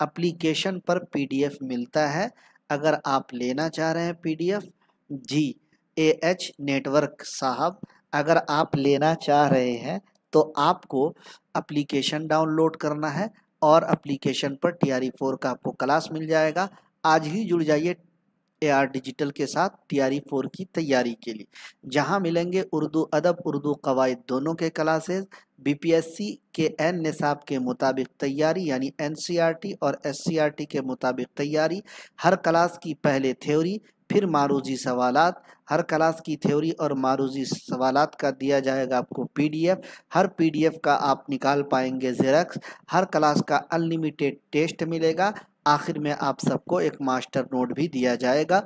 Application پر PDF ملتا ہے۔ اگر آپ لینا چاہ رہے ہیں PDF، جی AH نیٹورک صاحب، اگر آپ لینا چاہ رہے ہیں تو آپ کو اپلیکیشن ڈاؤن لوڈ کرنا ہے اور اپلیکیشن پر TRE4 کا آپ کو کلاس مل جائے گا۔ آج ہی جڑ جائیے AR ڈیجیٹل کے ساتھ TRE4 کی تیاری کے لیے، جہاں ملیں گے اردو ادب، اردو قواعد دونوں کے کلاسز، BPSC کے این نصاب کے مطابق تیاری یعنی NCERT اور SCERT کے مطابق تیاری۔ ہر کلاس کی پہلے تھیوری، پھر معروضی سوالات، ہر کلاس کی تھیوری اور معروضی سوالات کا دیا جائے گا آپ کو PDF۔ ہر PDF کا آپ نکال پائیں گے زیرکس۔ ہر کلاس کا انلیمیٹڈ ٹیسٹ ملے گا۔ آخر میں آپ سب کو ایک ماسٹر نوٹ بھی دیا جائے گا۔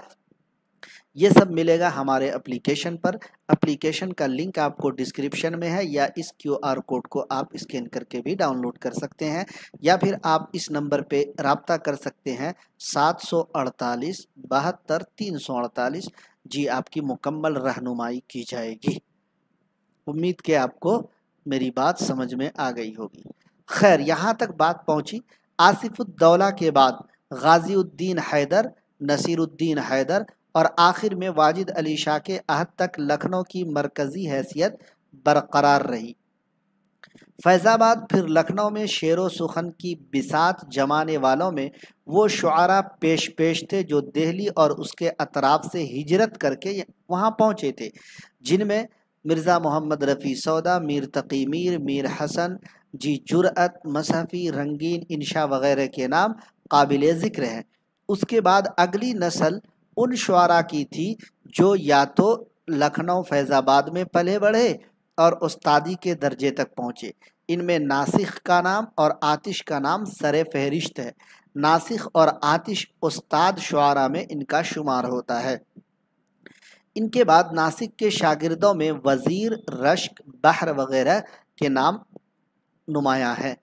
یہ سب ملے گا ہمارے اپلیکیشن پر۔ اپلیکیشن کا لنک آپ کو ڈسکرپشن میں ہے، یا اس QR کوڈ کو آپ اسکین کر کے بھی ڈاؤن لوڈ کر سکتے ہیں، یا پھر آپ اس نمبر پہ رابطہ کر سکتے ہیں 748 72 348۔ جی آپ کی مکمل رہنمائی کی جائے گی۔ امید کہ آپ کو میری بات سمجھ میں آ گئی ہوگی۔ خیر، یہاں تک بات پہنچی۔ آصف الدولہ کے بعد غازی الدین حیدر، نصیر الدین حیدر اور آخر میں واجد علی شاہ کے عہد تک لکھنؤ کی مرکزی حیثیت برقرار رہی۔ فیض آباد پھر لکھنؤ میں شعر و سخن کی بساط جمانے والوں میں وہ شعراء پیش تھے جو دہلی اور اس کے اطراف سے ہجرت کر کے وہاں پہنچے تھے، جن میں مرزا محمد رفیع سودا، میر تقی میر، میر حسن، جرأت، مصحفی، رنگین، انشا وغیرہ کے نام قابل ذکر ہیں۔ اس کے بعد اگلی نسل ان شعراء کی تھی جو یا تو لکھنؤ فیض آباد میں پلے بڑھے اور استادی کے درجے تک پہنچے۔ ان میں ناسخ کا نام اور آتش کا نام سر فہرست ہے۔ ناسخ اور آتش استاد شعراء میں ان کا شمار ہوتا ہے۔ ان کے بعد ناسک کے شاگردوں میں وزیر، رشک، بحر وغیرہ کے نام نمایاں ہیں۔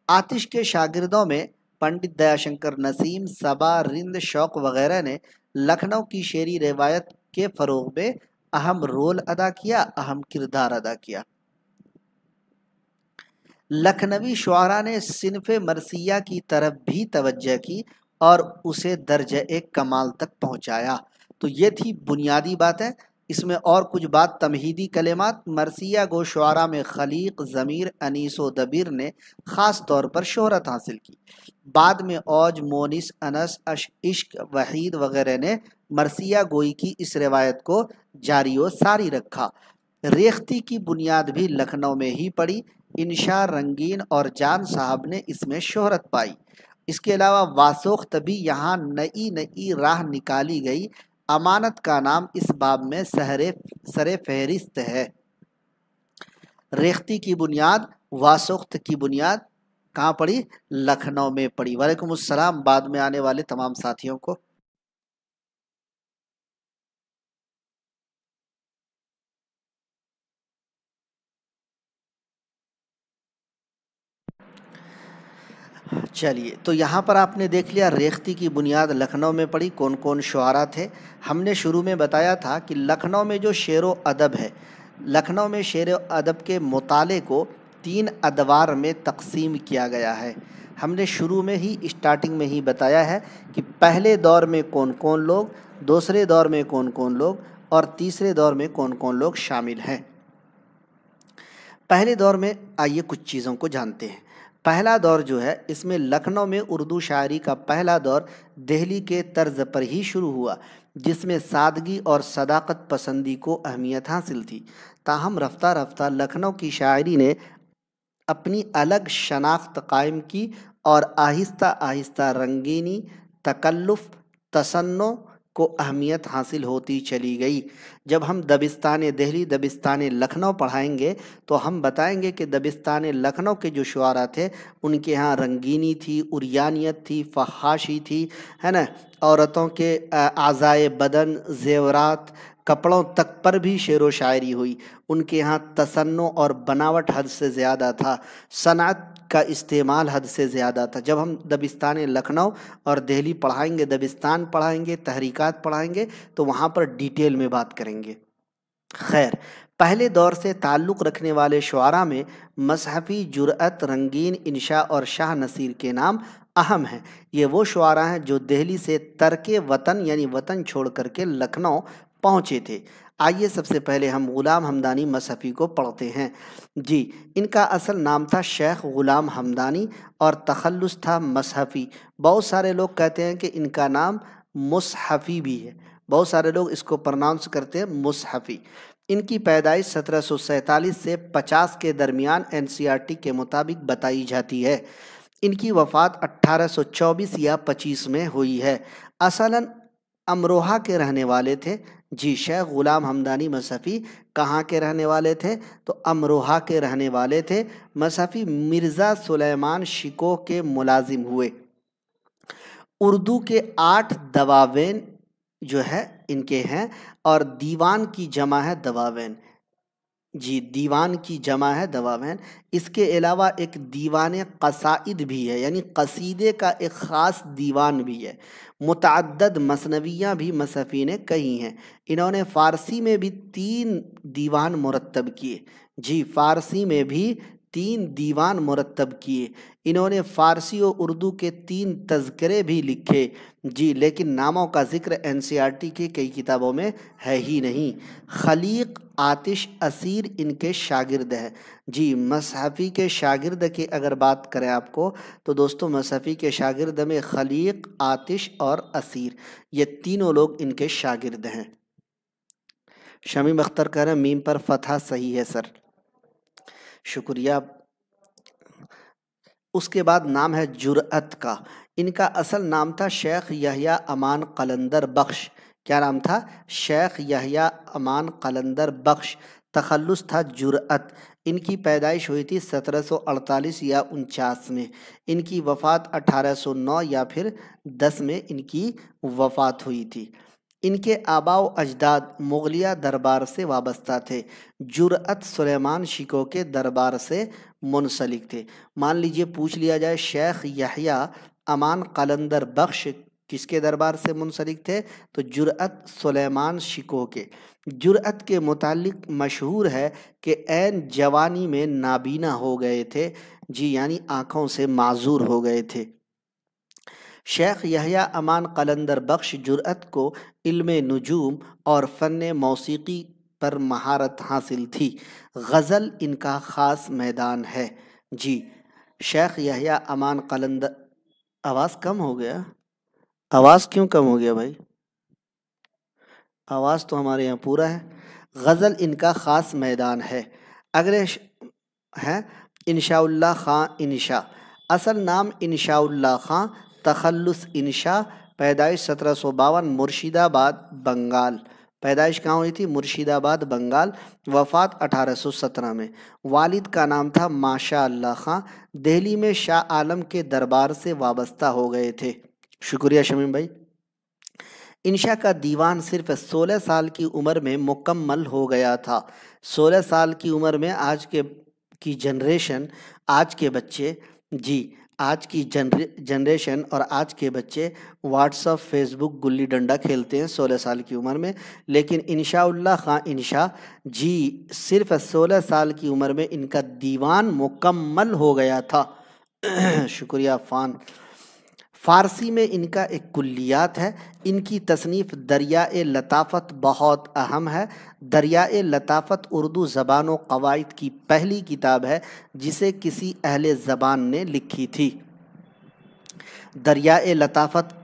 آتش کے شاگردوں میں پنڈت دیا شنکر نسیم، صبا، رند، شوق وغیرہ نے لکھنؤ کی شعری روایت کے فروغ میں اہم رول ادا کیا، اہم کردار ادا کیا۔ لکھنوی شعراء نے صنف مرثیہ کی طرف بھی توجہ کی اور اسے درجہ کمال تک پہنچایا۔ تو یہ تھی بنیادی باتیں۔ اس میں اور کچھ بات تمہیدی کلمات۔ مرثیہ گو شعراء میں خلیق، ضمیر، انیس و دبیر نے خاص طور پر شہرت حاصل کی۔ بعد میں اوج، مونس، انس، عشق، وحید وغیرہ نے مرثیہ گوئی کی اس روایت کو جاری و ساری رکھا۔ ریختی کی بنیاد بھی لکھنؤ میں ہی پڑی۔ انشا، رنگین اور جان صاحب نے اس میں شہرت پائی۔ اس کے علاوہ واسوخت بھی یہاں نئی راہ نکالی گئی۔ امانت کا نام اس باب میں سر فہرست ہے۔ ریختی کی بنیاد، واسوخت کی بنیاد کہاں پڑی؟ لکھنؤ میں پڑی۔ وعلیکم السلام بعد میں آنے والے تمام ساتھیوں کو۔ چلیے، تو یہاں پر آپ نے دیکھ لیا ریختی کی بنیاد لکھنؤ میں پڑی۔ کون کون شعراء تھے؟ ہم نے شروع میں بتایا تھا کہ لکھنؤ میں جو شعر و ادب ہے، لکھنؤ میں شعر و ادب کے مطالعے کو 3 ادوار میں تقسیم کیا گیا ہے۔ ہم نے شروع میں ہی اسٹارٹنگ میں ہی بتایا ہے کہ پہلے دور میں کون کون لوگ، دوسرے دور میں کون کون لوگ اور تیسرے دور میں کون کون لوگ شامل ہیں۔ پہلے دور میں آئیے کچھ چیزوں کو جانتے ہیں۔ پہلا دور جو ہے، اس میں لکھنؤ میں اردو شاعری کا پہلا دور دہلی کے طرز پر ہی شروع ہوا، جس میں سادگی اور صداقت پسندی کو اہمیت حاصل تھی۔ تاہم رفتہ رفتہ لکھنؤ کی شاعری نے اپنی الگ شناخت قائم کی اور آہستہ آہستہ رنگینی، تکلف، تصنع کو اہمیت حاصل ہوتی چلی گئی۔ جب ہم دبستان دہلی، دبستان لکھنؤ پڑھائیں گے تو ہم بتائیں گے کہ دبستان لکھنؤ کے جو شعراء تھے ان کے ہاں رنگینی تھی، عریانیت تھی، فحاشی تھی، ہے نا، عورتوں کے اعضائے بدن، زیورات، کپڑوں تک پر بھی شعر و شاعری ہوئی۔ ان کے ہاں تصنع اور بناوٹ حد سے زیادہ تھا، صنعت کا استعمال حد سے زیادہ تھا۔ جب ہم دبستان لکھنؤ اور دہلی پڑھائیں گے، دبستان پڑھائیں گے، تحریکات پڑھائیں گے، تو وہاں پر ڈیٹیل میں بات کریں گے۔ خیر، پہلے دور سے تعلق رکھنے والے شعراء میں مصحفی، جرأت، رنگین، انشا اور شاہ نصیر کے نام اہم ہیں۔ یہ وہ شعراء ہیں جو دہلی سے ترک وطن یعنی وطن چھوڑ کر کے لکھنؤ پہنچے تھے۔ آئیے سب سے پہلے ہم غلام حمدانی مصحفی کو پڑھتے ہیں۔ جی، ان کا اصل نام تھا شیخ غلام حمدانی اور تخلص تھا مصحفی۔ بہت سارے لوگ کہتے ہیں کہ ان کا نام مصحفی بھی ہے، بہت سارے لوگ اس کو پرناؤنس کرتے ہیں مصحفی۔ ان کی پیدائش 1747 سے 50 کے درمیان NCERT کے مطابق بتائی جاتی ہے۔ ان کی وفات 1824 یا 25 میں ہوئی ہے۔ اصلاً امروہہ کے رہنے والے تھے۔ جی، شیخ غلام حمدانی مصحفی کہاں کے رہنے والے تھے؟ تو امروہہ کے رہنے والے تھے۔ مصحفی مرزا سلیمان شکوہ کے ملازم ہوئے۔ اردو کے 8 دواوین جو ہے ان کے ہیں، اور دیوان کی جمع ہے دواوین۔ جی، دیوان کی جمع ہے دواوین۔ اس کے علاوہ ایک دیوان قصائد بھی ہے، یعنی قصیدے کا ایک خاص دیوان بھی ہے۔ متعدد مثنویاں بھی مصحفی نے کہی ہیں۔ انہوں نے فارسی میں بھی 3 دیوان مرتب کیے۔ جی، فارسی میں بھی 3 دیوان مرتب کیے۔ انہوں نے فارسی و اردو کے 3 تذکرے بھی لکھے۔ جی، لیکن ناموں کا ذکر NCERT کی کئی کتابوں میں ہے ہی نہیں۔ خلیق، آتش، اسیر ان کے شاگرد ہیں۔ جی، مصحفی کے شاگرد کی اگر بات کریں آپ کو تو دوستو مصحفی کے شاگرد میں خلیق، آتش اور اسیر، یہ تینوں لوگ ان کے شاگرد ہیں۔ شمیم اختر کہہ رہے ہیں میم پر فتحہ صحیح ہے سر، شکریہ۔ اس کے بعد نام ہے جرأت کا۔ ان کا اصل نام تھا شیخ یحییٰ امان قلندر بخش۔ کیا نام تھا؟ شیخ یحییٰ امان قلندر بخش۔ تخلص تھا جرأت۔ ان کی پیدائش ہوئی تھی 1748 یا 49 میں۔ ان کی وفات 1809 یا پھر 10 میں ان کی وفات ہوئی تھی۔ ان کے آباء و اجداد مغلیہ دربار سے وابستہ تھے۔ جرأت سلیمان شکوہ کے دربار سے منسلک تھے۔ مان لیجئے پوچھ لیا جائے شیخ یحییٰ امان قلندر بخش کس کے دربار سے منسلک تھے؟ تو جرأت سلیمان شکوہ کے۔ جرأت کے متعلق مشہور ہے کہ عین جوانی میں نابینا ہو گئے تھے۔ جی، یعنی آنکھوں سے معذور ہو گئے تھے۔ شیخ یحییٰ امان قلندر بخش جرأت کو علم نجوم اور فن موسیقی پر مہارت حاصل تھی۔ غزل ان کا خاص میدان ہے۔ جی، شیخ یحییٰ امان قلندر، آواز کم ہو گیا؟ آواز کیوں کم ہو گیا بھائی؟ آواز تو ہمارے یہاں پورا ہے۔ غزل ان کا خاص میدان ہے۔ اگلے ہیں انشاء اللہ خان انشا۔ اصل نام انشاء اللہ خان، تخلص انشا، پیدائش 1752 مرشید آباد بنگال۔ پیدائش کہاں ہوئی تھی؟ مرشید آباد بنگال۔ وفات 1817 میں۔ والد کا نام تھا ماشاء اللہ خان۔ دہلی میں شاہ عالم کے دربار سے وابستہ ہو گئے تھے۔ شکریہ شمیم بھائی۔ انشا کا دیوان صرف 16 سال کی عمر میں مکمل ہو گیا تھا۔ 16 سال کی عمر میں آج کی جنریشن، آج کے بچے، جی آج کی جنریشن اور آج کے بچے واٹس ایپ، فیس بک، گلی ڈنڈا کھیلتے ہیں 16 سال کی عمر میں، لیکن انشاء اللہ خان انشا جی صرف 16 سال کی عمر میں ان کا دیوان مکمل ہو گیا تھا۔ شکریہ فان۔ فارسی میں ان کا ایک کلیات ہے۔ ان کی تصنیف دریائے لطافت بہت اہم ہے۔ دریائے لطافت اردو زبان و قواعد کی پہلی کتاب ہے جسے کسی اہل زبان نے لکھی تھی۔ دریائے لطافت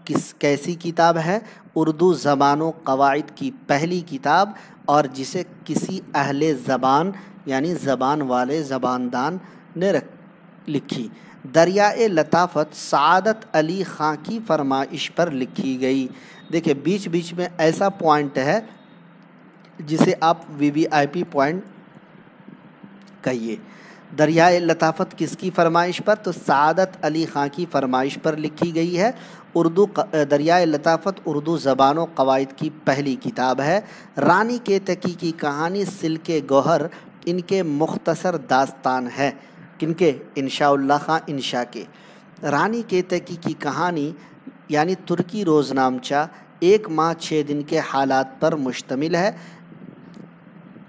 کیسی کتاب ہے؟ اردو زبان و قواعد کی پہلی کتاب، اور جسے کسی اہل زبان یعنی زبان والے زباندان نے لکھی۔ دریائے لطافت سعادت علی خان کی فرمائش پر لکھی گئی۔ دیکھیں بیچ بیچ میں ایسا پوائنٹ ہے جسے آپ VVIP پوائنٹ کہیے۔ دریائے لطافت کس کی فرمائش پر؟ تو سعادت علی خان کی فرمائش پر لکھی گئی ہے۔ دریائے لطافت اردو زبان و قواعد کی پہلی کتاب ہے۔ رانی کیتکی کی کہانی سلک گوہر ان کے مختصر داستان ہے۔ کن کے؟ انشاء اللہ خان انشا کے۔ رانی کیتکی کی کہانی یعنی ترکی روزنامچہ 1 ماہ 6 دن کے حالات پر مشتمل ہے۔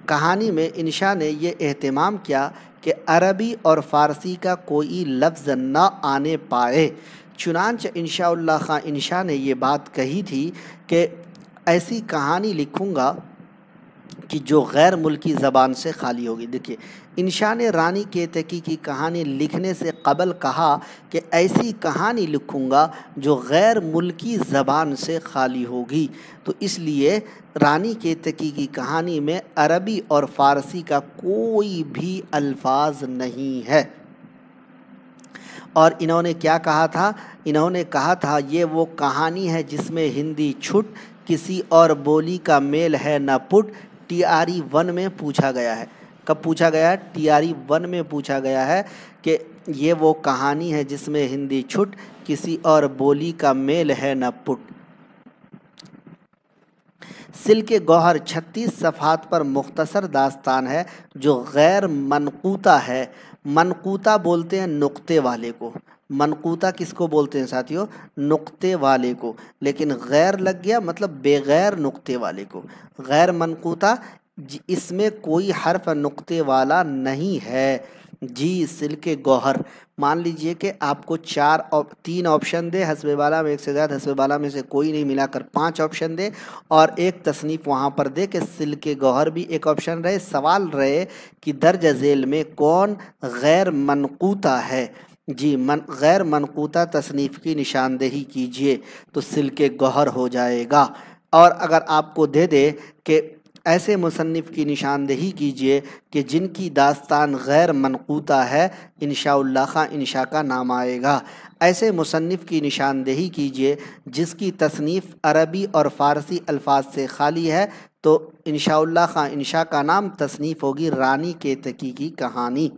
کہانی میں انشا نے یہ اہتمام کیا کہ عربی اور فارسی کا کوئی لفظ نہ آنے پائے۔ چنانچہ انشاء اللہ خان انشا نے یہ بات کہی تھی کہ ایسی کہانی لکھوں گا کہ جو غیر ملکی زبان سے خالی ہوگی۔ دیکھیے، انشا نے رانی کیتکی کی کہانی لکھنے سے قبل کہا کہ ایسی کہانی لکھوں گا جو غیر ملکی زبان سے خالی ہوگی، تو اس لیے رانی کیتکی کی کہانی میں عربی اور فارسی کا کوئی بھی الفاظ نہیں ہے۔ اور انہوں نے کیا کہا تھا؟ انہوں نے کہا تھا یہ وہ کہانی ہے جس میں ہندی چھٹ، کسی اور بولی کا میل ہے نہ پٹ۔ TRE-1 میں پوچھا گیا ہے۔ کب پوچھا گیا ہے؟ TRE-1 میں پوچھا گیا ہے کہ یہ وہ کہانی ہے جس میں ہندی چھٹ، کسی اور بولی کا میل ہے نہ پٹ۔ سلک گوہر 36 صفحات پر مختصر داستان ہے جو غیر منقوطہ ہے۔ منقوطہ بولتے ہیں نقطے والے کو۔ منقوطہ کس کو بولتے ہیں ساتھیوں؟ نقطے والے کو۔ لیکن غیر لگ گیا مطلب بغیر نقطے والے کو۔ غیر منقوطہ اس میں کوئی حرف نقطے والا نہیں ہے۔ جی سلک گوہر، مان لیجئے کہ آپ کو 3 آپشن دے، حسب بالا میں ایک سے زیادہ، حسب بالا میں سے کوئی نہیں، ملا کر 5 آپشن دے، اور ایک تصنیف وہاں پر دے کہ سلک گوہر بھی ایک آپشن رہے۔ سوال رہے کہ درج ذیل میں کون غیر منقوطہ ہے؟ جی غیر منقوطہ تصنیف کی نشاندہی کیجئے، تو سلک گوہر ہو جائے گا۔ اور اگر آپ کو دے دے کہ ایسے مصنف کی نشاندہی کیجئے کہ جن کی داستان غیر منقوطہ ہے، انشاء اللہ خان انشا کا نام آئے گا۔ ایسے مصنف کی نشاندہی کیجئے جس کی تصنیف عربی اور فارسی الفاظ سے خالی ہے، تو انشاء اللہ خان انشا کا نام تصنیف ہوگی رانی کیتکی کی کہانی۔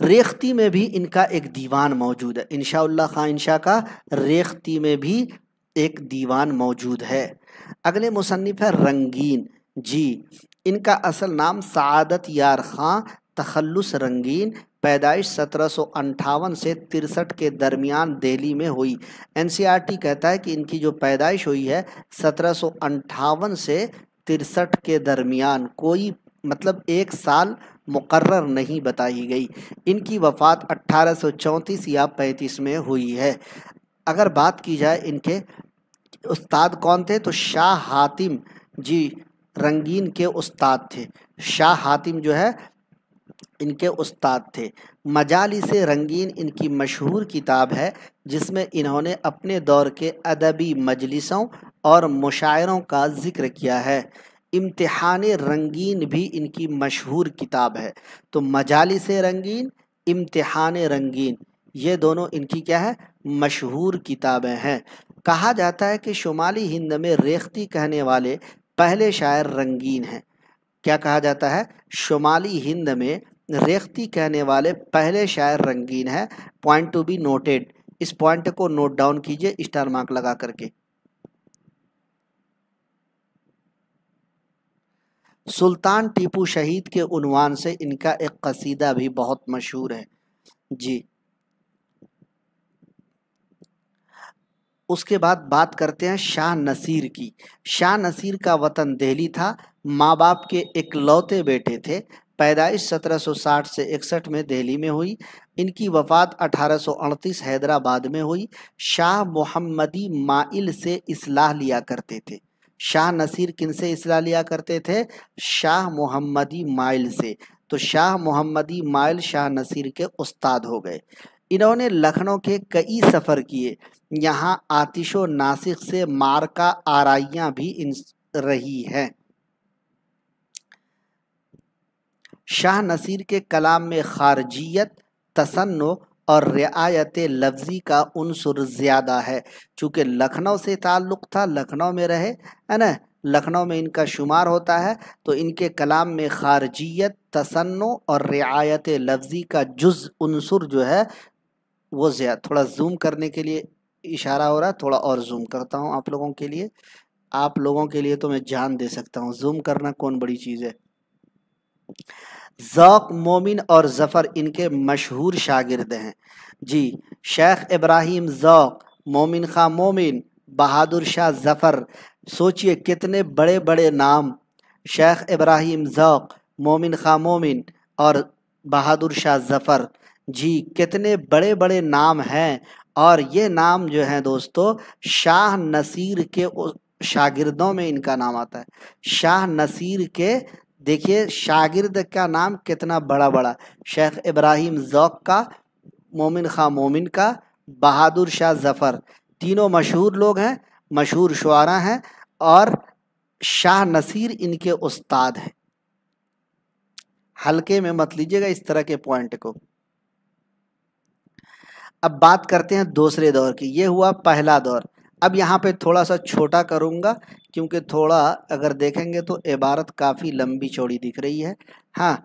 ریختی میں بھی ان کا ایک دیوان موجود ہے۔ انشاء اللہ خان انشا کا ریختی میں بھی ایک دیوان موجود ہے۔ اگلے مصنف ہے رنگین۔ جی ان کا اصل نام سعادت یار خان تخلص رنگین، پیدائش 1758 سے 63 کے درمیان دہلی میں ہوئی۔ NCERT کہتا ہے کہ ان کی جو پیدائش ہوئی ہے 1758 سے 63 کے درمیان، کوئی مطلب ایک سال مقرر نہیں بتائی گئی۔ ان کی وفات 1834 یا 35 میں ہوئی ہے۔ اگر بات کی جائے ان کے استاد کون تھے، تو شاہ حاتم جی رنگین کے استاد تھے۔ شاہ حاتم جو ہے ان کے استاد تھے۔ مجالس رنگین ان کی مشہور کتاب ہے جس میں انہوں نے اپنے دور کے ادبی مجلسوں اور مشاعروں کا ذکر کیا ہے۔ امتحان رنگین بھی ان کی مشہور کتاب ہے۔ تو مجالس رنگین، امتحان رنگین، یہ دونوں ان کی کیا ہے؟ مشہور کتابیں ہیں۔ کہا جاتا ہے کہ شمالی ہند میں ریختی کہنے والے پہلے شاعر رنگین ہیں۔ کیا کہا جاتا ہے؟ شمالی ہند میں ریختی کہنے والے پہلے شاعر رنگین ہیں۔ پوائنٹ ٹو بی نوٹڈ، اس پوائنٹ کو نوٹ ڈاؤن کیجئے اسٹار مارک لگا کر کے۔ سلطان ٹیپو شہید کے عنوان سے ان کا ایک قصیدہ بھی بہت مشہور ہے۔ جی اس کے بعد بات کرتے ہیں شاہ نصیر کی۔ شاہ نصیر کا وطن دہلی تھا، ماں باپ کے اکلوتے بیٹے تھے۔ پیدائش 1760 سے 61 میں دہلی میں ہوئی۔ ان کی وفات 1838 حیدرآباد میں ہوئی۔ شاہ محمدی مائل سے اصلاح لیا کرتے تھے۔ شاہ نصیر کن سے اصلاح لیا کرتے تھے؟ شاہ محمدی مائل سے۔ تو شاہ محمدی مائل شاہ نصیر کے استاد ہو گئے۔ انہوں نے لکھنؤ کے کئی سفر کیے، یہاں آتش و ناسک سے معرکہ آرائیاں بھی رہی ہیں۔ شاہ نصیر کے کلام میں خارجیت، تصنع اور رعایت لفظی کا عنصر زیادہ ہے۔ چونکہ لکھنؤ سے تعلق تھا، لکھنؤ میں رہے ہے نا، لکھنؤ میں ان کا شمار ہوتا ہے، تو ان کے کلام میں خارجیت، تصنع اور رعایت لفظی کا عنصر جو ہے وہ زیادہ۔ تھوڑا زوم کرنے کے لیے اشارہ ہو رہا ہے، تھوڑا اور زوم کرتا ہوں آپ لوگوں کے لیے۔ آپ لوگوں کے لیے تو میں جان دے سکتا ہوں، زوم کرنا کون بڑی چیز ہے۔ ذوق مومن اور ظفر ان کے مشہور شاگرد ہیں۔ جی شیخ ابراہیم ذوق، مومن خان مومن، بہادر شاہ ظفر، سوچئے کتنے بڑے بڑے نام شیخ ابراہیم ذوق، مومن خاں مومن اور بہادر شاہ ظفر۔ جی کتنے بڑے بڑے نام ہیں، اور یہ نام جو ہیں دوستو شاہ نصیر کے شاگردوں میں ان کا نام آتا ہے۔ شاہ نصیر کے دیکھیے شاگرد کا نام کتنا بڑا بڑا، شیخ ابراہیم ذوق کا، مومن خاں مومن کا، بہادر شاہ ظفر، تینوں مشہور لوگ ہیں، مشہور شعراء ہیں، اور شاہ نصیر ان کے استاد ہیں۔ ہلکے میں مت لیجیے گا اس طرح کے پوائنٹ کو۔ اب بات کرتے ہیں دوسرے دور کی، یہ ہوا پہلا دور۔ اب یہاں پہ تھوڑا سا چھوٹا کروں گا کیونکہ تھوڑا اگر دیکھیں گے تو عبارت کافی لمبی چوڑی دکھ رہی ہے۔ ہاں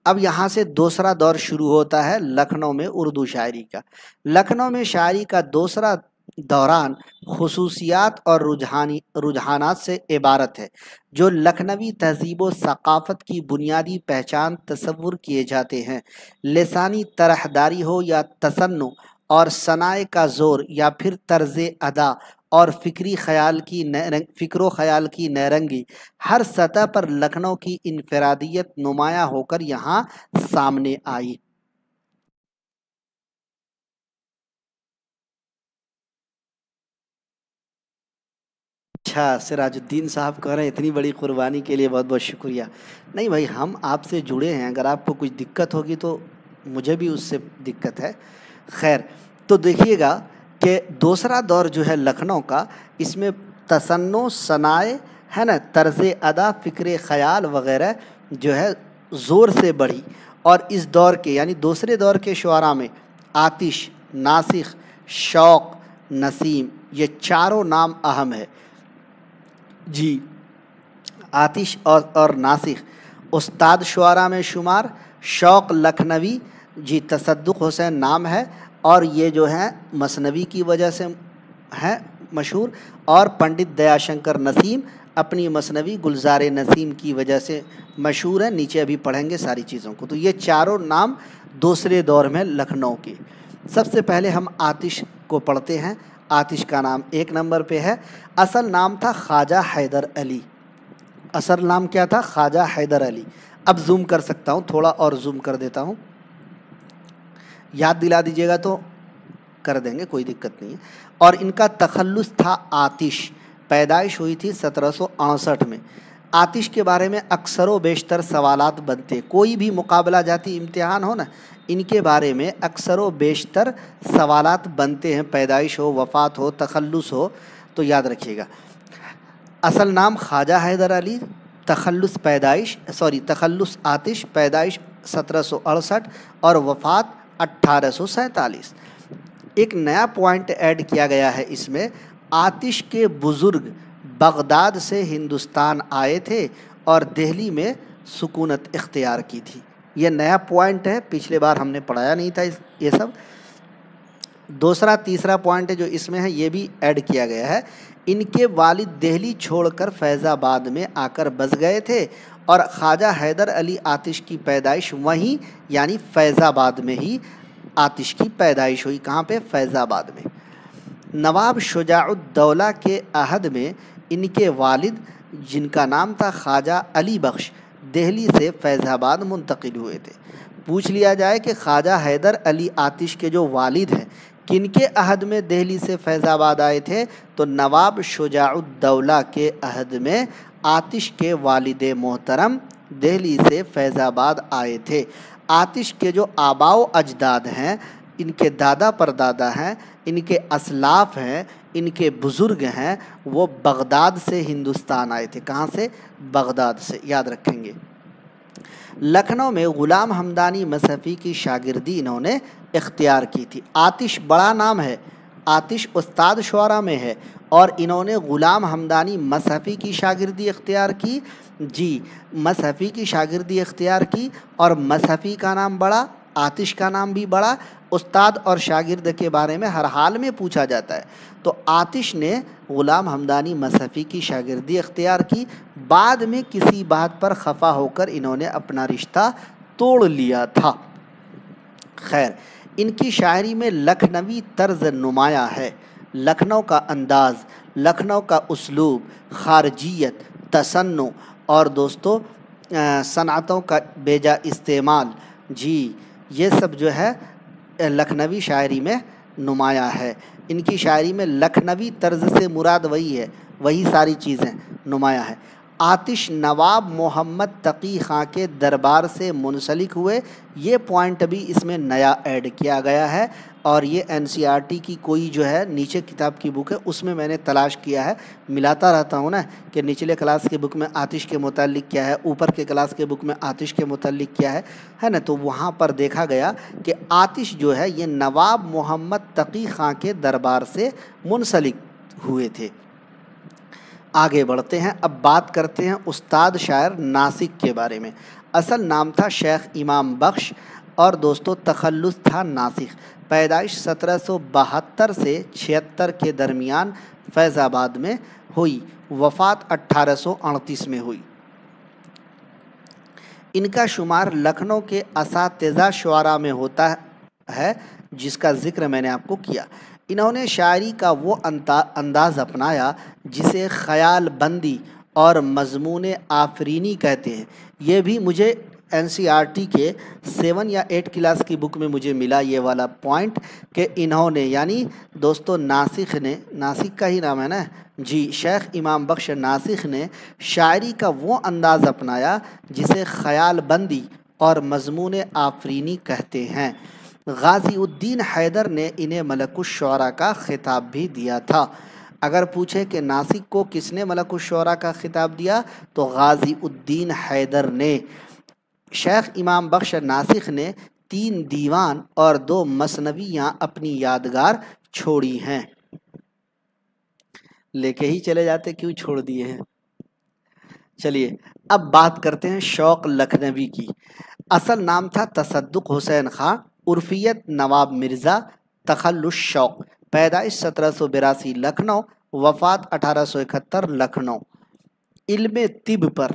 اب یہاں سے دوسرا دور شروع ہوتا ہے لکھنؤ میں اردو شاعری کا۔ لکھنؤ میں شاعری کا دوسرا دوران خصوصیات اور رجحانات سے عبارت ہے، جو لکھنوی تہذیب و ثقافت کی بنیادی پہچان تصور کیے جاتے ہیں۔ لسانی طرحداری ہو یا تصنع اور صنائع کا زور، یا پھر طرز ادا اور فکر و خیال کی نیرنگی، ہر سطح پر لکھنؤ کی انفرادیت نمایاں ہو کر یہاں سامنے آئی۔ اچھا سراج الدین صاحب کہہ رہے ہیں اتنی بڑی قربانی کے لیے بہت بہت شکریہ۔ نہیں بھائی ہم آپ سے جڑے ہیں، اگر آپ کو کچھ دقت ہوگی تو مجھے بھی اس سے دقت ہے۔ خیر تو دیکھیے گا کہ دوسرا دور جو ہے لکھنؤ کا، اس میں تصنع، صنائع ہے نا، طرز ادا، فکر خیال وغیرہ جو ہے زور سے بڑھی۔ اور اس دور کے یعنی دوسرے دور کے شعراء میں آتش، ناسخ، شوق، نسیم، یہ چاروں نام اہم ہے۔ جی آتش اور ناسخ استاد شعراء میں شمار، شوق لکھنوی جی تصدق حسین نام ہے، اور یہ جو ہے مثنوی کی وجہ سے ہے مشہور، اور پنڈت دیا شنکر نسیم اپنی مثنوی گلزار نسیم کی وجہ سے مشہور ہے۔ نیچے ابھی پڑھیں گے ساری چیزوں کو۔ تو یہ چاروں نام دوسرے دور میں لکھنؤ کے۔ سب سے پہلے ہم آتش کو پڑھتے ہیں۔ آتش کا نام ایک نمبر پہ ہے۔ اصل نام تھا خواجہ حیدر علی۔ اصل نام کیا تھا؟ خواجہ حیدر علی۔ اب زوم کر سکتا ہوں، تھوڑا اور زوم کر دیتا ہوں، یاد دلا دیجیے گا تو کر دیں گے، کوئی دقت نہیں ہے۔ اور ان کا تخلص تھا آتش، پیدائش ہوئی تھی 1768 میں۔ آتش کے بارے میں اکثر و بیشتر سوالات بنتے، کوئی بھی مقابلہ جاتی امتحان ہو نا، ان کے بارے میں اکثر و بیشتر سوالات بنتے ہیں، پیدائش ہو، وفات ہو، تخلص ہو، تو یاد رکھیے گا۔ اصل نام خواجہ حیدر علی، تخلص آتش، پیدائش 1768 اور وفات 1847۔ ایک نیا پوائنٹ ایڈ کیا گیا ہے اس میں، آتش کے بزرگ بغداد سے ہندوستان آئے تھے اور دہلی میں سکونت اختیار کی تھی۔ یہ نیا پوائنٹ ہے، پچھلے بار ہم نے پڑھایا نہیں تھا یہ سب۔ دوسرا تیسرا پوائنٹ جو اس میں ہے یہ بھی ایڈ کیا گیا ہے، ان کے والد دہلی چھوڑ کر فیض آباد میں آ کر بس گئے تھے، اور خواجہ حیدر علی آتش کی پیدائش وہیں یعنی فیض آباد میں ہی آتش کی پیدائش ہوئی۔ کہاں پہ؟ فیض آباد میں۔ نواب شجاع الدولہ کے عہد میں ان کے والد جن کا نام تھا خواجہ علی بخش دہلی سے فیض آباد منتقل ہوئے تھے۔ پوچھ لیا جائے کہ خواجہ حیدر علی آتش کے جو والد ہیں کن کے عہد میں دہلی سے فیض آباد آئے تھے، تو نواب شجاع الدولہ کے عہد میں آتش کے والد محترم دہلی سے فیض آباد آئے تھے۔ آتش کے جو آباء و اجداد ہیں، ان کے دادا پردادا ہیں، ان کے اسلاف ہیں، ان کے بزرگ ہیں، وہ بغداد سے ہندوستان آئے تھے۔ کہاں سے؟ بغداد سے، یاد رکھیں گے۔ لکھنؤ میں غلام حمدانی مصحفی کی شاگردی انہوں نے اختیار کی تھی۔ آتش بڑا نام ہے، آتش استاد شعراء میں ہے، اور انہوں نے غلام حمدانی مصحفی کی شاگردی اختیار کی۔ جی مصحفی کی شاگردی اختیار کی، اور مصحفی کا نام بڑا، آتش کا نام بھی بڑا۔ استاد اور شاگرد کے بارے میں ہر حال میں پوچھا جاتا ہے، تو آتش نے غلام حمدانی مصحفی کی شاگردی اختیار کی۔ بعد میں کسی بات پر خفا ہو کر انہوں نے اپنا رشتہ توڑ لیا تھا۔ خیر ان کی شاعری میں لکھنوی طرز نمایاں ہے۔ لکھنؤ کا انداز، لکھنؤ کا اسلوب، خارجیت، تصنع اور دوستو صنعتوں کا بیجا استعمال، جی یہ سب جو ہے لکھنوی شاعری میں نمایاں ہے۔ ان کی شاعری میں لکھنوی طرز سے مراد وہی ہے، وہی ساری چیزیں نمایاں ہے۔ آتش نواب محمد تقی خاں کے دربار سے منسلک ہوئے، یہ پوائنٹ بھی اس میں نیا ایڈ کیا گیا ہے، اور یہ NCERT کی کوئی جو ہے نیچے کتاب کی بک ہے اس میں نے تلاش کیا ہے، ملاتا رہتا ہوں نا کہ نچلے کلاس کے بک میں آتش کے متعلق کیا ہے، اوپر کے کلاس کے بک میں آتش کے متعلق کیا ہے نا، تو وہاں پر دیکھا گیا کہ آتش جو ہے یہ نواب محمد تقی خاں کے دربار سے منسلک ہوئے تھے۔ آگے بڑھتے ہیں، اب بات کرتے ہیں استاد شاعر ناسک کے بارے میں۔ اصل نام تھا شیخ امام بخش، اور دوستو تخلص تھا ناسک۔ پیدائش 1772 سے 76 کے درمیان فیض آباد میں ہوئی، وفات 1838 میں ہوئی۔ ان کا شمار لکھنؤ کے اساتذہ شعراء میں ہوتا ہے جس کا ذکر میں نے آپ کو کیا۔ انہوں نے شاعری کا وہ انداز اپنایا جسے خیال بندی اور مضمون آفرینی کہتے ہیں۔ یہ بھی مجھے NCERT کے 7 یا 8 کلاس کی بک میں مجھے ملا یہ والا پوائنٹ کہ انہوں نے، یعنی دوستو ناسک نے، ناسک کا ہی نام ہے نا جی، شیخ امام بخش ناسک نے شاعری کا وہ انداز اپنایا جسے خیال بندی اور مضمون آفرینی کہتے ہیں۔ غازی الدین حیدر نے انہیں ملک الشعراء کا خطاب بھی دیا تھا۔ اگر پوچھے کہ ناسک کو کس نے ملک الشعراء کا خطاب دیا تو غازی الدین حیدر نے۔ شیخ امام بخش ناسک نے 3 دیوان اور 2 مثنویاں اپنی یادگار چھوڑی ہیں۔ لے کے ہی چلے جاتے، کیوں چھوڑ دیے ہیں؟ چلیے اب بات کرتے ہیں شوق لکھنوی کی۔ اصل نام تھا تصدق حسین خاں، عرفیت نواب مرزا، تخلص شوق۔ پیدائش 1782 لکھنؤ، وفات 1871 لکھنؤ۔ علم طب پر،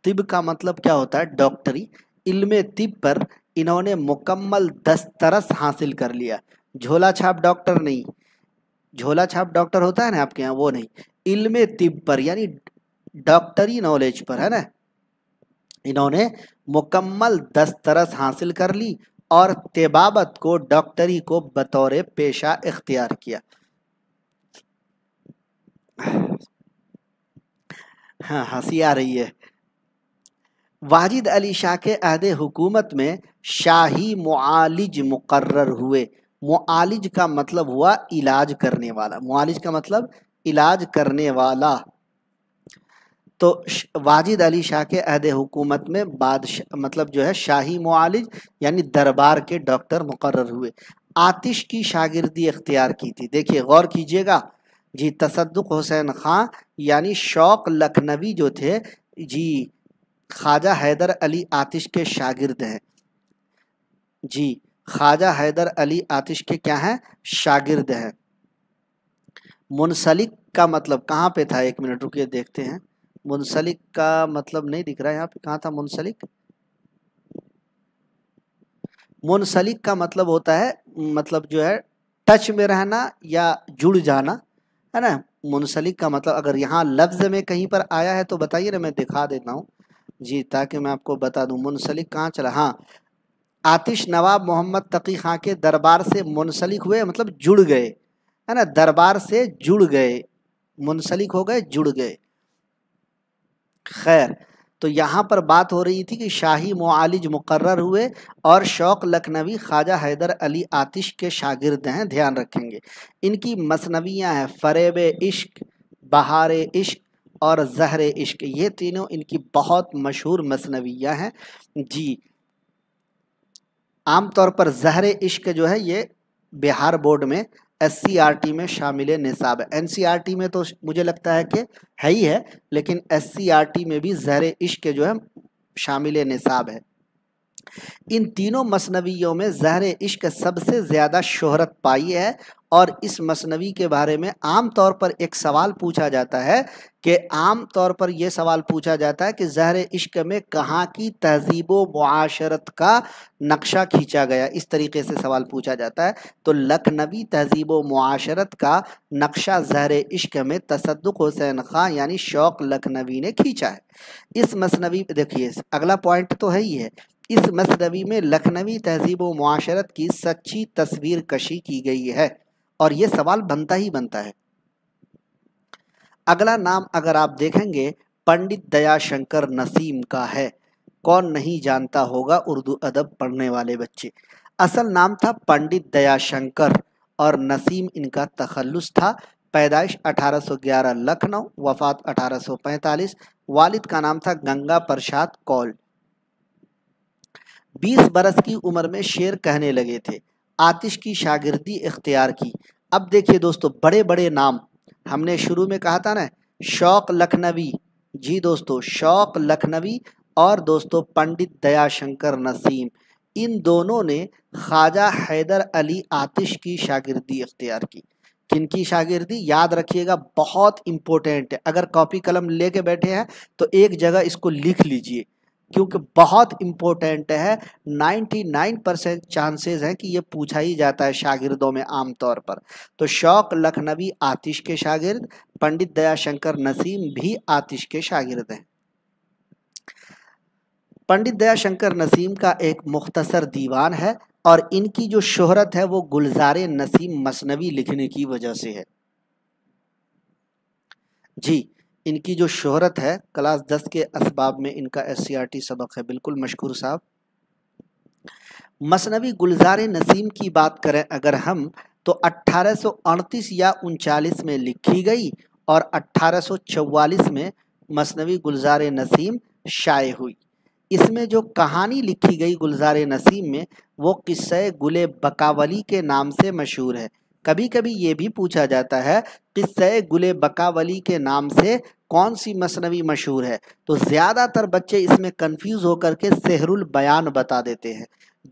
طب کا مطلب کیا ہوتا ہے؟ ڈاکٹری۔ علم طب پر انہوں نے مکمل دسترس حاصل کر لیا۔ جھولا چھاپ ڈاکٹر نہیں، جھولا چھاپ ڈاکٹر ہوتا ہے نا آپ کے یہاں، وہ نہیں، علم طب پر یعنی ڈاکٹری نالج پر ہے نا، انہوں نے مکمل دسترس حاصل کر لی اور طبابت کو، ڈاکٹری کو بطور پیشہ اختیار کیا۔ ہاں ہنسی آ رہی ہے۔ واجد علی شاہ کے عہد حکومت میں شاہی معالج مقرر ہوئے۔ معالج کا مطلب ہوا علاج کرنے والا، معالج کا مطلب علاج کرنے والا۔ تو واجد علی شاہ کے عہد حکومت میں بادشاہ مطلب جو ہے شاہی معالج یعنی دربار کے ڈاکٹر مقرر ہوئے۔ آتش کی شاگردی اختیار کی تھی، دیکھیے غور کیجئے گا جی، تصدق حسین خاں یعنی شوق لکھنوی جو تھے جی، خواجہ حیدر علی آتش کے شاگرد ہیں جی، خواجہ حیدر علی آتش کے کیا ہیں؟ شاگرد ہیں۔ منسلک کا مطلب کہاں پہ تھا؟ ایک منٹ رکیے دیکھتے ہیں۔ منسلک کا مطلب نہیں دکھ رہا ہے یہاں پہ، کہاں تھا منسلک؟ منسلک کا مطلب ہوتا ہے مطلب جو ہے ٹچ میں رہنا یا جڑ جانا ہے نا۔ منسلک کا مطلب اگر یہاں لفظ میں کہیں پر آیا ہے تو بتائیے نا، میں دکھا دیتا ہوں جی تاکہ میں آپ کو بتا دوں منسلک کہاں چلا۔ ہاں، آتش نواب محمد تقی خاں کے دربار سے منسلک ہوئے مطلب جڑ گئے ہے نا، دربار سے جڑ گئے، منسلک ہو گئے، جڑ گئے۔ خیر، تو یہاں پر بات ہو رہی تھی کہ شاہی معالج مقرر ہوئے اور شوق لکھنوی خواجہ حیدر علی آتش کے شاگرد ہیں، دھیان رکھیں گے۔ ان کی مثنویاں ہیں فریب عشق، بہار عشق اور زہر عشق، یہ تینوں ان کی بہت مشہور مثنویاں ہیں جی۔ عام طور پر زہر عشق جو ہے یہ بہار بورڈ میں SCERT میں شامل نصاب ہے۔ NCERT میں تو مجھے لگتا ہے کہ ہے ہی ہے، لیکن SCERT میں بھی زہر عشق جو ہے شامل نصاب ہے۔ ان تینوں مثنویوں میں زہر عشق سب سے زیادہ شہرت پائی ہے اور اس مثنوی کے بارے میں عام طور پر ایک سوال پوچھا جاتا ہے کہ عام طور پر یہ سوال پوچھا جاتا ہے کہ زہر عشق میں کہاں کی تہذیب و معاشرت کا نقشہ کھینچا گیا، اس طریقے سے سوال پوچھا جاتا ہے۔ تو لکھنوی تہذیب و معاشرت کا نقشہ زہر عشق میں تصدق حسین خاں یعنی شوق لکھنوی نے کھینچا ہے۔ اس مثنوی دیکھیے اگلا پوائنٹ تو ہے ہی ہے، اس مثنوی میں لکھنوی تہذیب و معاشرت کی سچی تصویر کشی کی گئی ہے، اور یہ سوال بنتا ہی بنتا ہے۔ اگلا نام اگر آپ دیکھیں گے پنڈت دیا شنکر نسیم کا ہے، کون نہیں جانتا ہوگا اردو ادب پڑھنے والے بچے۔ اصل نام تھا پنڈت دیا شنکر اور نسیم ان کا تخلص تھا۔ پیدائش 1811 لکھنؤ، وفات 1845۔ والد کا نام تھا گنگا پرساد کول۔ 20 برس کی عمر میں شعر کہنے لگے تھے، آتش کی شاگردی اختیار کی۔ اب دیکھیے دوستو بڑے بڑے نام ہم نے شروع میں کہا تھا نا، شوق لکھنوی، جی دوستو شوق لکھنوی اور دوستو پنڈت دیا شنکر نسیم، ان دونوں نے خواجہ حیدر علی آتش کی شاگردی اختیار کی۔ کن کی شاگردی؟ یاد رکھیے گا، بہت امپورٹنٹ ہے، اگر کاپی قلم لے کے بیٹھے ہیں تو ایک جگہ اس کو لکھ لیجئے کیونکہ بہت امپورٹنٹ ہے۔ 99% چانسز ہیں کہ یہ پوچھا ہی جاتا ہے شاگردوں میں عام طور پر۔ تو شوق لکھنوی آتش کے شاگرد، پنڈت دیا شنکر نسیم بھی آتش کے شاگرد ہیں۔ پنڈت دیا شنکر نسیم کا ایک مختصر دیوان ہے اور ان کی جو شہرت ہے وہ گلزار نسیم مثنوی لکھنے کی وجہ سے ہے۔ جی ان کی جو شہرت ہے، کلاس 10 کے اسباب میں ان کا SCRT سبق ہے، بالکل مشکور صاحب۔ مثنوی گلزار نسیم کی بات کریں اگر ہم تو 1838 یا 39 میں لکھی گئی اور 1844 میں مثنوی گلزار نسیم شائع ہوئی۔ اس میں جو کہانی لکھی گئی گلزار نسیم میں وہ قصہ گل بکاولی کے نام سے مشہور ہے۔ کبھی کبھی یہ بھی پوچھا جاتا ہے قصہ گل بکاولی کے نام سے کون سی مثنوی مشہور ہے، تو زیادہ تر بچے اس میں کنفیوز ہو کر کے سحر البیان بتا دیتے ہیں،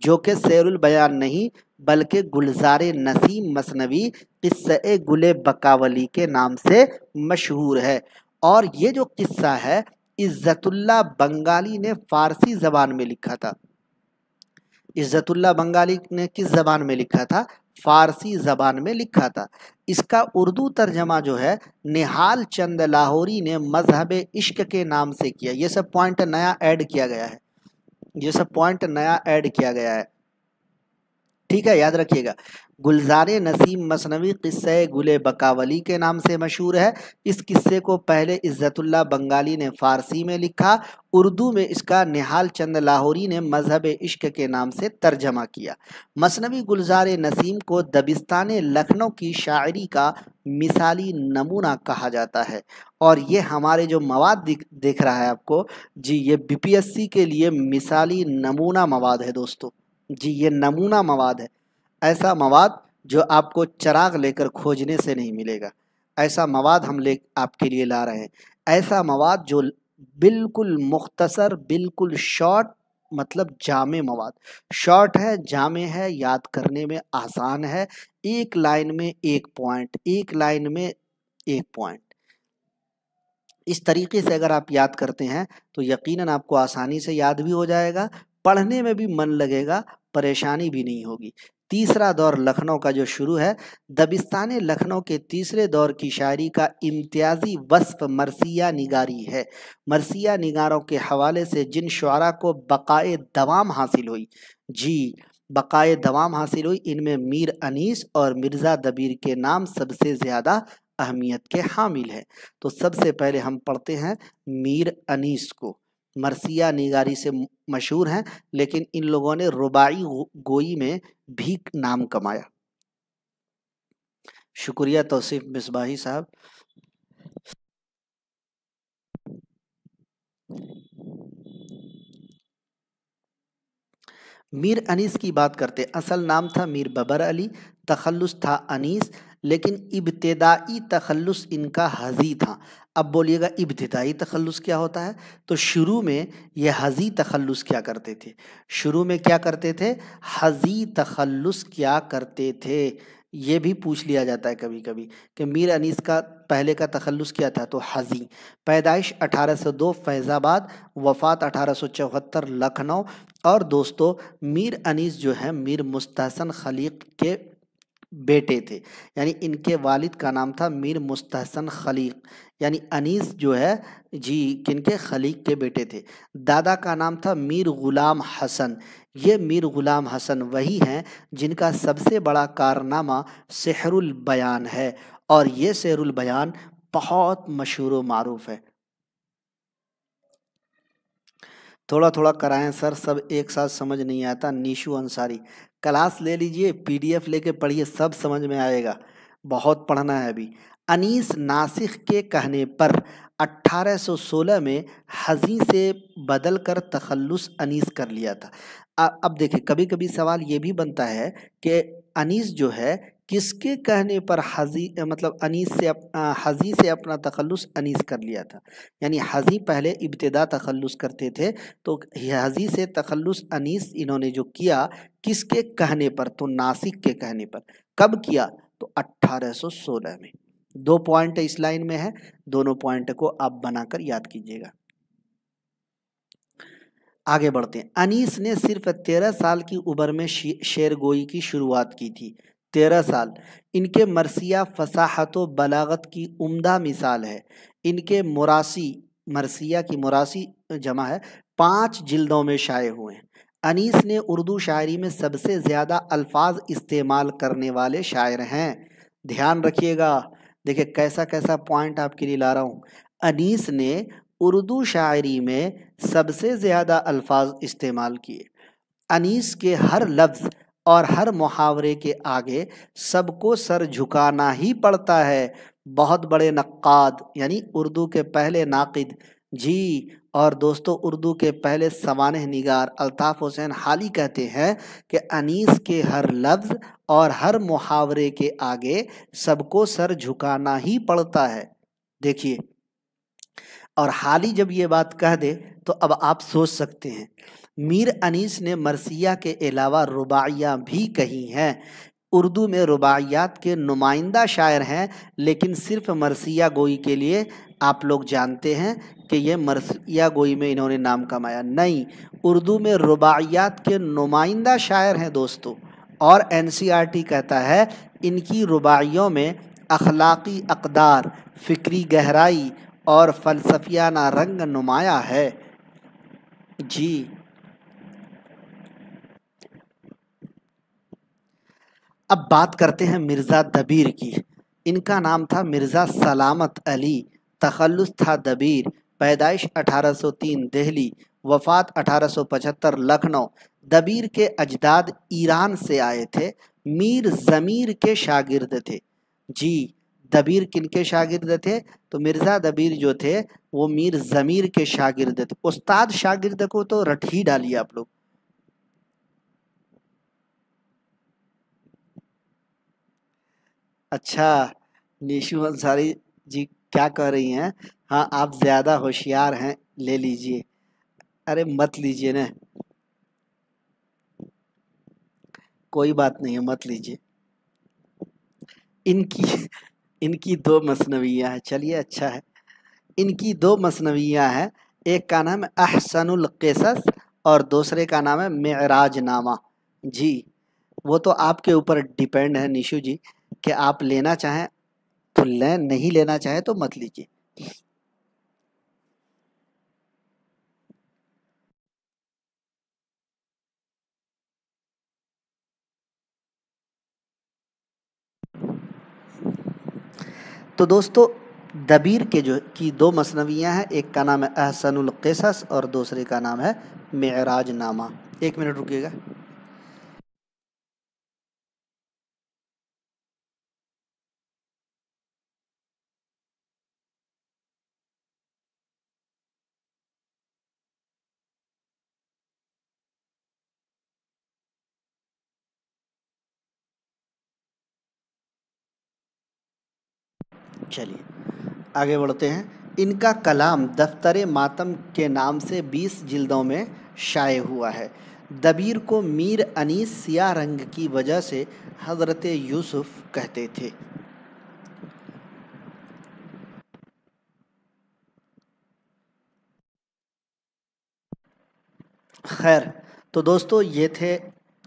جو کہ سحر البیان نہیں بلکہ گلزار نسیم مثنوی قصہ گل بکاولی کے نام سے مشہور ہے۔ اور یہ جو قصہ ہے عزت اللہ بنگالی نے فارسی زبان میں لکھا تھا۔ عزت اللہ بنگالی نے کس زبان میں لکھا تھا؟ فارسی زبان میں لکھا تھا۔ اس کا اردو ترجمہ جو ہے نہال چند لاہوری نے مذہب عشق کے نام سے کیا۔ یہ سب پوائنٹ نیا ایڈ کیا گیا ہے، یہ سب پوائنٹ نیا ایڈ کیا گیا ہے، ٹھیک ہے، یاد رکھیے گا۔ گلزار نسیم مثنوی قصہ گل بکاولی کے نام سے مشہور ہے۔ اس قصے کو پہلے عزت اللہ بنگالی نے فارسی میں لکھا، اردو میں اس کا نہال چند لاہوری نے مذہب عشق کے نام سے ترجمہ کیا۔ مثنوی گلزار نسیم کو دبستان لکھنؤ کی شاعری کا مثالی نمونہ کہا جاتا ہے، اور یہ ہمارے جو مواد دیکھ رہا ہے آپ کو، جی یہ BPSC کے لیے مثالی نمونہ مواد ہے دوستو، جی یہ نمونہ مواد ہے، ایسا مواد جو آپ کو چراغ لے کر کھوجنے سے نہیں ملے گا، ایسا مواد ہم آپ کے لیے لا رہے ہیں، ایسا مواد جو بالکل مختصر، بالکل شارٹ، مطلب جامع مواد، شارٹ ہے، جامع ہے، یاد کرنے میں آسان ہے، ایک لائن میں ایک پوائنٹ، ایک لائن میں ایک پوائنٹ، اس طریقے سے اگر آپ یاد کرتے ہیں تو یقیناً آپ کو آسانی سے یاد بھی ہو جائے گا، پڑھنے میں بھی من لگے گا، پریشانی بھی نہیں ہوگی۔ تیسرا دور لکھنؤ کا جو شروع ہے، دبستان لکھنؤ کے تیسرے دور کی شاعری کا امتیازی وصف مرثیہ نگاری ہے۔ مرثیہ نگاروں کے حوالے سے جن شعراء کو بقائے دوام حاصل ہوئی، جی بقائے دوام حاصل ہوئی، ان میں میر انیس اور مرزا دبیر کے نام سب سے زیادہ اہمیت کے حامل ہیں۔ تو سب سے پہلے ہم پڑھتے ہیں میر انیس کو، مرثیہ نگاری سے مشہور ہیں، لیکن ان لوگوں نے رباعی گوئی میں بھی نام کمایا۔ شکریہ توصیف مصباحی صاحب۔ میر انیس کی بات کرتے، اصل نام تھا میر ببر علی، تخلص تھا انیس، لیکن ابتدائی تخلص ان کا حزی تھا۔ اب بولیے گا ابتدائی تخلص کیا ہوتا ہے؟ تو شروع میں یہ حزی تخلص کیا کرتے تھے، شروع میں کیا کرتے تھے؟ حزی تخلص کیا کرتے تھے، یہ بھی پوچھ لیا جاتا ہے کبھی کبھی کہ میر انیس کا پہلے کا تخلص کیا تھا، تو حزی۔ پیدائش 1802 فیض آباد، وفات 1874 لکھنؤ۔ اور دوستو میر انیس جو ہے میر مستحسن خلیق کے بیٹے تھے، یعنی ان کے والد کا نام تھا میر مستحسن خلیق، یعنی انیس جو ہے جی کن کے، خلیق کے بیٹے تھے۔ دادا کا نام تھا میر غلام حسن۔ یہ میر غلام حسن وہی ہیں جن کا سب سے بڑا کارنامہ سحر البیان ہے، اور یہ سحر البیان بہت مشہور و معروف ہے۔ تھوڑا تھوڑا کرائیں سر، سب ایک ساتھ سمجھ نہیں آتا۔ نیشو انصاری کلاس لے لیجئے، PDF لے کے پڑھیے، سب سمجھ میں آئے گا، بہت پڑھنا ہے ابھی۔ انیس ناسخ کے کہنے پر 1816 میں حزی سے بدل کر تخلص انیس کر لیا تھا۔ اب دیکھیں کبھی کبھی سوال یہ بھی بنتا ہے کہ انیس جو ہے کس کے کہنے پر حزی مطلب حزی سے اپنا تخلص انیس کر لیا تھا، یعنی حزی پہلے ابتدا تخلص کرتے تھے، تو حزی سے تخلص انیس انہوں نے جو کیا کس کے کہنے پر، تو ناسک کے کہنے پر۔ کب کیا؟ تو 1816 میں۔ 2 پوائنٹ اس لائن میں ہے، دونوں پوائنٹ کو آپ بنا کر یاد کیجئے گا۔ آگے بڑھتے ہیں۔ انیس نے صرف 13 سال کی عمر میں شعر گوئی کی شروعات کی تھی۔ 13 سال۔ ان کے مرثیہ فصاحت و بلاغت کی عمدہ مثال ہے۔ ان کے مراثی، مرثیہ کی مراثی جمع ہے، 5 جلدوں میں شائع ہوئے ہیں۔ انیس نے اردو شاعری میں سب سے زیادہ الفاظ استعمال کرنے والے شاعر ہیں۔ دھیان رکھیے گا، دیکھیں کیسا کیسا پوائنٹ آپ کے لیے لا رہا ہوں۔ انیس نے اردو شاعری میں سب سے زیادہ الفاظ استعمال کیے۔ انیس کے ہر لفظ اور ہر محاورے کے آگے سب کو سر جھکانا ہی پڑتا ہے۔ بہت بڑے نقاد، یعنی اردو کے پہلے ناقد جی، اور دوستو اردو کے پہلے سوانح نگار الطاف حسین حالی کہتے ہیں کہ انیس کے ہر لفظ اور ہر محاورے کے آگے سب کو سر جھکانا ہی پڑتا ہے۔ دیکھیے، اور حالی جب یہ بات کہہ دے تو اب آپ سوچ سکتے ہیں، میر انیس نے مرثیہ کے علاوہ رباعیہ بھی کہی ہیں۔ اردو میں رباعیات کے نمائندہ شاعر ہیں، لیکن صرف مرثیہ گوئی کے لیے آپ لوگ جانتے ہیں کہ یہ مرثیہ گوئی میں انہوں نے نام کمایا، نہیں، اردو میں رباعیات کے نمائندہ شاعر ہیں دوستو۔ اور NCERT کہتا ہے ان کی رباعیوں میں اخلاقی اقدار، فکری گہرائی اور فلسفیانہ رنگ نمایاں ہے جی۔ اب بات کرتے ہیں مرزا دبیر کی۔ ان کا نام تھا مرزا سلامت علی، تخلص تھا دبیر۔ پیدائش 1803 دہلی، وفات 1875 لکھنؤ۔ دبیر کے اجداد ایران سے آئے تھے، میر ضمیر کے شاگرد تھے جی۔ دبیر کن کے شاگرد تھے؟ تو مرزا دبیر جو تھے وہ میر ضمیر کے شاگرد تھے۔ استاد شاگرد کو تو رٹ ہی ڈالیے آپ لوگ۔ اچھا، نیشو انصاری جی کیا کہہ رہی ہیں؟ ہاں آپ زیادہ ہوشیار ہیں، لے لیجئے۔ ارے مت لیجئے نا، کوئی بات نہیں ہے، مت لیجئے۔ ان کی 2 مثنویاں ہیں، چلیے اچھا ہے۔ ان کی 2 مثنویاں ہیں، ایک کا نام ہے احسن القصص اور دوسرے کا نام ہے معراج نامہ جی۔ وہ تو آپ کے اوپر ڈیپینڈ ہے نیشو جی کہ آپ لینا چاہیں تو لیں، نہیں لینا چاہیں تو مت لیجیے۔ تو دوستو دبیر کے جو کی 2 مثنویاں ہیں، ایک کا نام ہے احسن القصص اور دوسرے کا نام ہے معراج نامہ۔ 1 منٹ رکیے گا۔ چلیے آگے بڑھتے ہیں۔ ان کا کلام دفتر ماتم کے نام سے 20 جلدوں میں شائع ہوا ہے۔ دبیر کو میر انیس سیاہ رنگ کی وجہ سے حضرت یوسف کہتے تھے۔ خیر، تو دوستو یہ تھے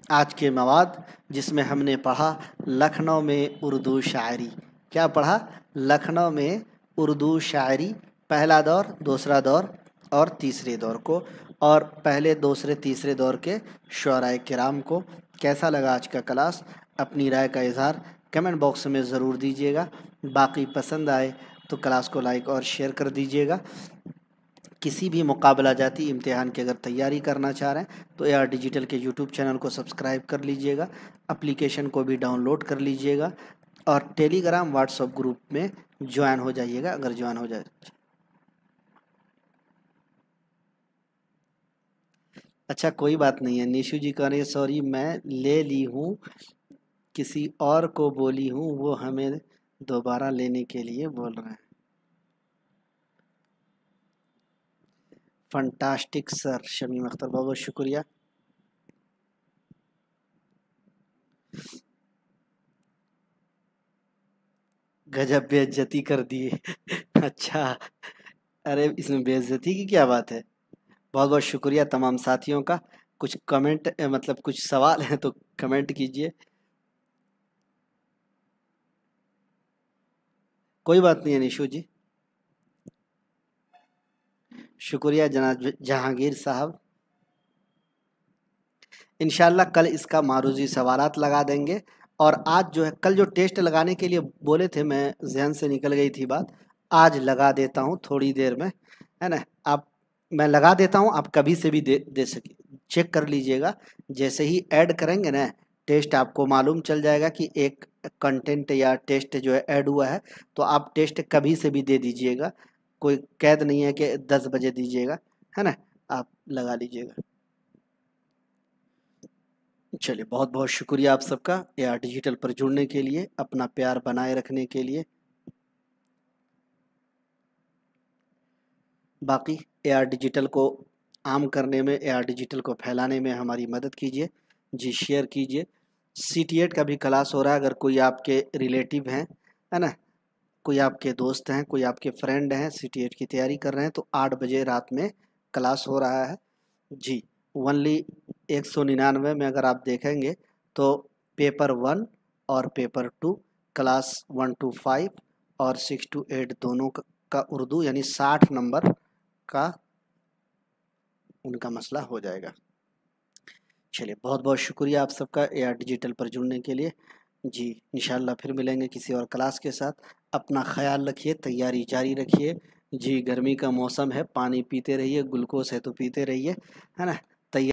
آج کے مواد، جس میں ہم نے پڑھا لکھنؤ میں اردو شاعری۔ کیا پڑھا؟ لکھنؤ میں اردو شاعری، پہلا دور، دوسرا دور اور تیسرے دور کو، اور پہلے، دوسرے، تیسرے دور کے شعراء کرام کو۔ کیسا لگا آج کا کلاس؟ اپنی رائے کا اظہار کمنٹ باکس میں ضرور دیجیے گا۔ باقی پسند آئے تو کلاس کو لائک اور شیئر کر دیجیے گا۔ کسی بھی مقابلہ جاتی امتحان کی اگر تیاری کرنا چاہ رہے ہیں تو AR ڈیجیٹل کے یوٹیوب چینل کو سبسکرائب کر لیجئے گا، اپلیکیشن کو بھی ڈاؤن لوڈ کر لیجئے گا، اور ٹیلی گرام واٹس ایپ گروپ میں جوائن ہو جائیے گا اگر جوائن ہو جائے۔ اچھا، کوئی بات نہیں ہے، نیشو جی کہہ رہی ہے سوری میں لے لی ہوں، کسی اور کو بولی ہوں، وہ ہمیں دوبارہ لینے کے لیے بول رہے ہیں۔ فنٹاسٹک سر، شمیم اختر، بہت بہت شکریہ۔ گجب بے عزتی کر دیے۔ اچھا، ارے اس میں بے عزتی کی کیا بات ہے؟ بہت بہت شکریہ تمام ساتھیوں کا۔ کچھ کمنٹ، مطلب کچھ سوال ہیں تو کمنٹ کیجئے۔ کوئی بات نہیں ہے نیشو جی، شکریہ جناب جہانگیر صاحب۔ انشاءاللہ کل اس کا معروضی سوالات لگا دیں گے، اور آج جو ہے، کل جو ٹیسٹ لگانے کے لیے بولے تھے، میں ذہن سے نکل گئی تھی بات، آج لگا دیتا ہوں تھوڑی دیر میں، ہے نا؟ میں لگا دیتا ہوں، آپ کبھی سے بھی دے سکیں، چیک کر لیجئے گا۔ جیسے ہی ایڈ کریں گے نا ٹیسٹ، آپ کو معلوم چل جائے گا کہ ایک کنٹینٹ یا ٹیسٹ جو ہے ایڈ ہوا ہے، تو آپ ٹیسٹ کبھی سے بھی دے دیجئے گا، کوئی قید نہیں ہے کہ 10 بجے دیجئے گا، ہے نا؟ آپ لگا لیجئے گا۔ چلیے، بہت بہت شکریہ آپ سب کا AR ڈیجیٹل پر جڑنے کے لیے، اپنا پیار بنائے رکھنے کے لیے۔ باقی AR ڈیجیٹل کو عام کرنے میں، AR ڈیجیٹل کو پھیلانے میں ہماری مدد کیجیے، جی شیئر کیجیے۔ CTET کا بھی کلاس ہو رہا ہے، اگر کوئی آپ کے ریلیٹیو ہیں، ہے نا، کوئی آپ کے دوست ہیں، کوئی آپ کے فرینڈ ہیں CTET کی تیاری کر رہے ہیں، تو 8 بجے رات میں کلاس ہو رہا ہے جی۔ ونلی 199 میں اگر آپ دیکھیں گے تو پیپر 1 اور پیپر 2، کلاس 1 to 5 اور 6 to 8 دونوں کا اردو، یعنی 60 نمبر کا ان کا مسئلہ ہو جائے گا۔ چلیے، بہت بہت شکریہ آپ سب کا AR ڈیجیٹل پر جڑنے کے لیے جی۔ انشاءاللہ پھر ملیں گے کسی اور کلاس کے ساتھ۔ اپنا خیال رکھیے، تیاری جاری رکھیے جی۔ گرمی کا موسم ہے، پانی پیتے رہیے، گلوکوز ہے تو پیتے رہیے، ہے نا۔